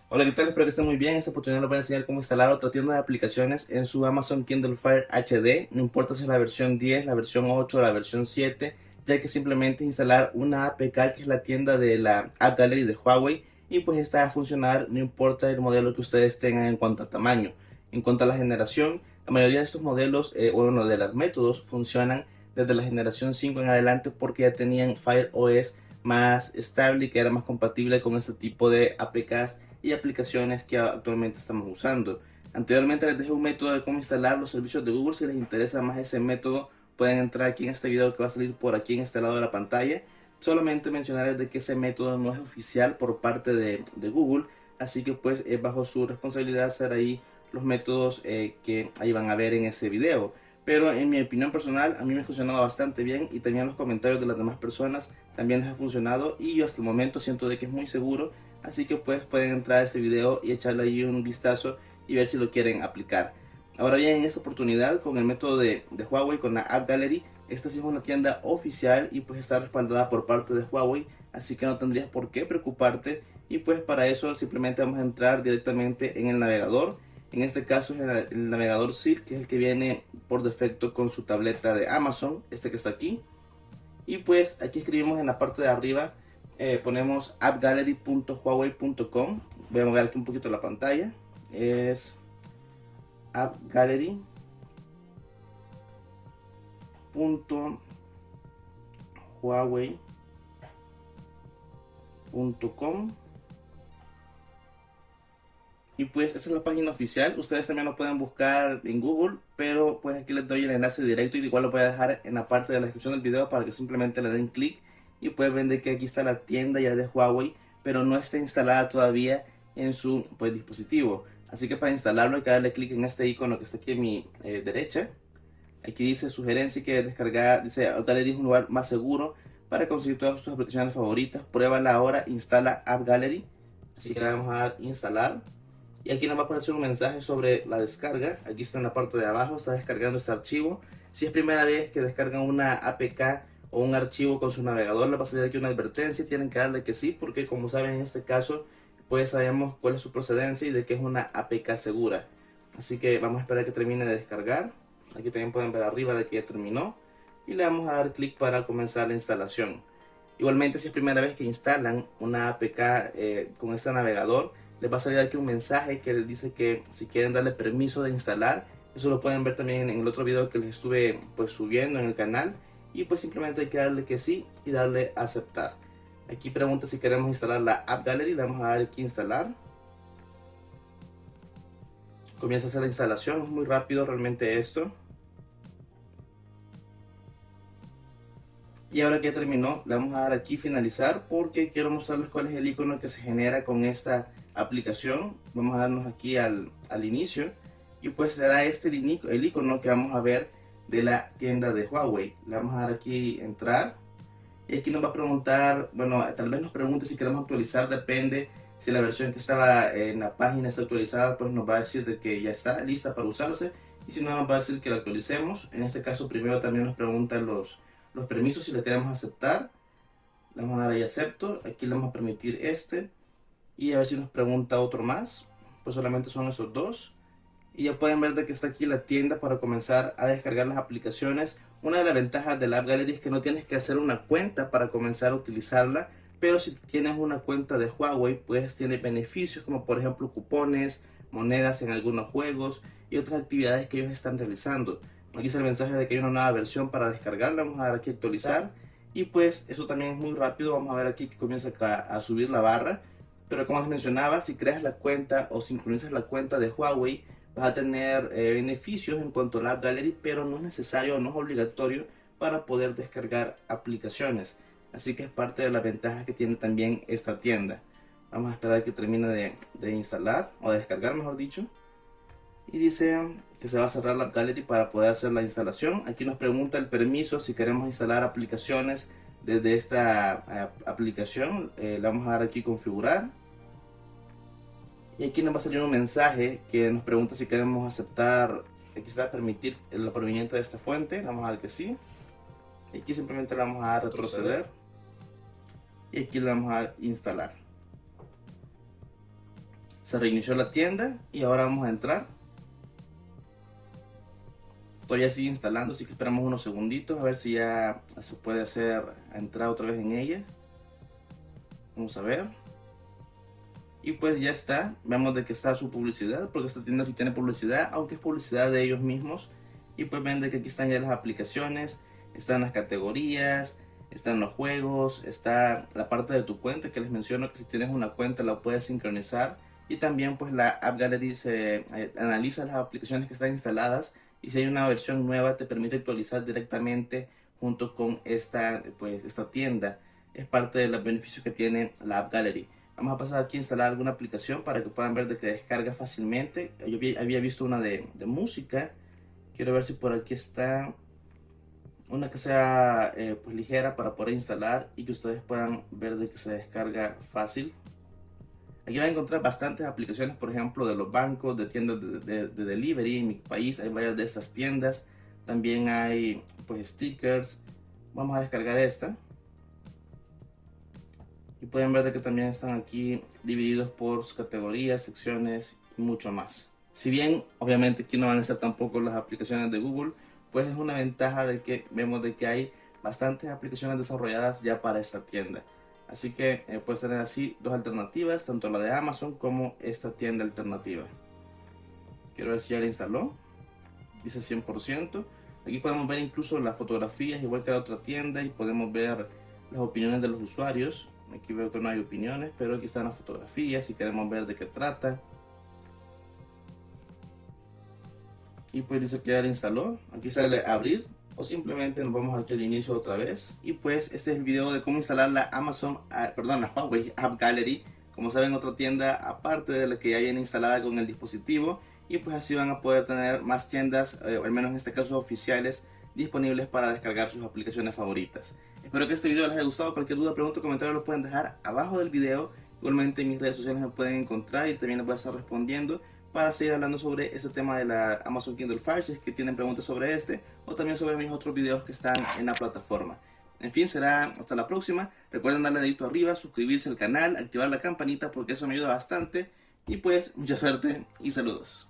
Hola, ¿qué tal? Espero que estén muy bien. En esta oportunidad les voy a enseñar cómo instalar otra tienda de aplicaciones en su Amazon Kindle Fire HD. No importa si es la versión 10, la versión 8 o la versión 7, ya que simplemente instalar una APK que es la tienda de la App Gallery de Huawei y pues esta va a funcionar no importa el modelo que ustedes tengan en cuanto a tamaño. En cuanto a la generación, la mayoría de estos modelos, bueno, de los métodos funcionan desde la generación 5 en adelante porque ya tenían Fire OS más estable y que era más compatible con este tipo de APKs y aplicaciones que actualmente estamos usando. Anteriormente les dejé un método de cómo instalar los servicios de Google. Si les interesa más ese método, pueden entrar aquí en este video que va a salir por aquí en este lado de la pantalla. Solamente mencionarles de que ese método no es oficial por parte de Google, así que pues es bajo su responsabilidad hacer ahí los métodos que ahí van a ver en ese video. Pero en mi opinión personal, a mí me ha funcionado bastante bien y también los comentarios de las demás personas también les ha funcionado y yo hasta el momento siento de que es muy seguro. Así que pues pueden entrar a este video y echarle ahí un vistazo y ver si lo quieren aplicar. Ahora bien, en esta oportunidad con el método de Huawei, con la App Gallery, esta sí es una tienda oficial y pues está respaldada por parte de Huawei, así que no tendrías por qué preocuparte. Y pues para eso simplemente vamos a entrar directamente en el navegador. En este caso es el navegador Silk, que es el que viene por defecto con su tableta de Amazon, este que está aquí. Y pues aquí escribimos en la parte de arriba, ponemos appgallery.huawei.com. Voy a mover aquí un poquito la pantalla. Es appgallery.huawei.com. Y pues esa es la página oficial. Ustedes también lo pueden buscar en Google, pero pues aquí les doy el enlace directo y igual lo voy a dejar en la parte de la descripción del video para que simplemente le den clic y pueden ver de que aquí está la tienda ya de Huawei, pero no está instalada todavía en su pues dispositivo. Así que para instalarlo hay que darle clic en este icono que está aquí a mi derecha. Aquí dice sugerencia que descargar, dice App Gallery es un lugar más seguro para conseguir todas tus aplicaciones favoritas. Pruébala ahora, instala App Gallery. Así que le vamos a dar instalar. Y aquí nos va a aparecer un mensaje sobre la descarga. Aquí está en la parte de abajo, está descargando este archivo. Si es primera vez que descargan una APK o un archivo con su navegador, les va a salir aquí una advertencia. Tienen que darle que sí, porque como saben en este caso, pues sabemos cuál es su procedencia y de que es una APK segura. Así que vamos a esperar que termine de descargar. Aquí también pueden ver arriba de que ya terminó. Y le vamos a dar clic para comenzar la instalación. Igualmente, si es primera vez que instalan una APK con este navegador, les va a salir aquí un mensaje que les dice que si quieren darle permiso de instalar. Eso lo pueden ver también en el otro video que les estuve pues subiendo en el canal. Y pues simplemente hay que darle que sí y darle a aceptar. Aquí pregunta si queremos instalar la App Gallery. Le vamos a dar aquí instalar. Comienza a hacer la instalación. Es muy rápido realmente esto. Y ahora que ya terminó, le vamos a dar aquí finalizar porque quiero mostrarles cuál es el icono que se genera con esta aplicación. Vamos a darnos aquí al inicio y pues será este el icono que vamos a ver de la tienda de Huawei. Le vamos a dar aquí entrar y aquí nos va a preguntar, bueno, tal vez nos pregunte si queremos actualizar, depende. Si la versión que estaba en la página está actualizada, pues nos va a decir de que ya está lista para usarse. Y si no, nos va a decir que la actualicemos. En este caso, primero también nos pregunta los permisos si le queremos aceptar. Le vamos a dar ahí acepto. Aquí le vamos a permitir este. Y a ver si nos pregunta otro más. Pues solamente son esos dos. Y ya pueden ver de que está aquí la tienda para comenzar a descargar las aplicaciones. Una de las ventajas de la App Gallery es que no tienes que hacer una cuenta para comenzar a utilizarla, pero si tienes una cuenta de Huawei, pues tiene beneficios como por ejemplo cupones, monedas en algunos juegos y otras actividades que ellos están realizando. Aquí está el mensaje de que hay una nueva versión para descargarla. Vamos a dar aquí actualizar y pues eso también es muy rápido. Vamos a ver aquí que comienza a subir la barra. Pero como les mencionaba, si creas la cuenta o sincronizas la cuenta de Huawei, vas a tener beneficios en cuanto a la App Gallery, pero no es necesario, no es obligatorio para poder descargar aplicaciones. Así que es parte de las ventajas que tiene también esta tienda. Vamos a esperar que termine de instalar o de descargar, mejor dicho. Y dice que se va a cerrar la App Gallery para poder hacer la instalación. Aquí nos pregunta el permiso si queremos instalar aplicaciones desde esta aplicación. Le vamos a dar aquí configurar. Y aquí nos va a salir un mensaje que nos pregunta si queremos aceptar, quizás permitir el proveniente de esta fuente. Vamos a dar que sí. Y aquí simplemente le vamos a dar retroceder. Y aquí le vamos a dar instalar. Se reinició la tienda y ahora vamos a entrar. Todavía sigue instalando, así que esperamos unos segunditos a ver si ya se puede hacer entrar otra vez en ella. Vamos a ver. Y pues ya está, vemos de que está su publicidad, porque esta tienda sí tiene publicidad, aunque es publicidad de ellos mismos. Y pues ven de que aquí están ya las aplicaciones, están las categorías, están los juegos, está la parte de tu cuenta que les menciono que si tienes una cuenta la puedes sincronizar. Y también pues la App Gallery se analiza las aplicaciones que están instaladas y si hay una versión nueva te permite actualizar directamente junto con esta tienda. Es parte de los beneficios que tiene la App Gallery. Vamos a pasar aquí a instalar alguna aplicación para que puedan ver de que descarga fácilmente. Yo había visto una de música. Quiero ver si por aquí está una que sea pues ligera para poder instalar y que ustedes puedan ver de que se descarga fácil. Aquí van a encontrar bastantes aplicaciones, por ejemplo, de los bancos, de tiendas de delivery. En mi país hay varias de estas tiendas. También hay pues stickers. Vamos a descargar esta. Y pueden ver de que también están aquí divididos por sus categorías, secciones y mucho más. Si bien obviamente aquí no van a estar tampoco las aplicaciones de Google, pues es una ventaja de que vemos de que hay bastantes aplicaciones desarrolladas ya para esta tienda. Así que puedes tener así dos alternativas, tanto la de Amazon como esta tienda alternativa. Quiero ver si ya la instaló. Dice 100%. Aquí podemos ver incluso las fotografías igual que la otra tienda y podemos ver las opiniones de los usuarios. Aquí veo que no hay opiniones, pero aquí están las fotografías si queremos ver de qué trata. Y pues dice que ya la instaló. Aquí sale abrir o simplemente nos vamos aquí al inicio otra vez. Y pues este es el video de cómo instalar la la Huawei App Gallery. Como saben, otra tienda aparte de la que ya viene instalada con el dispositivo. Y pues así van a poder tener más tiendas, o al menos en este caso oficiales, disponibles para descargar sus aplicaciones favoritas. Espero que este video les haya gustado. Cualquier duda, pregunta o comentario lo pueden dejar abajo del video. Igualmente en mis redes sociales me pueden encontrar y también les voy a estar respondiendo para seguir hablando sobre este tema de la Amazon Kindle Fire, si es que tienen preguntas sobre este o también sobre mis otros videos que están en la plataforma. En fin, será hasta la próxima. Recuerden darle dedito arriba, suscribirse al canal, activar la campanita porque eso me ayuda bastante. Y pues mucha suerte y saludos.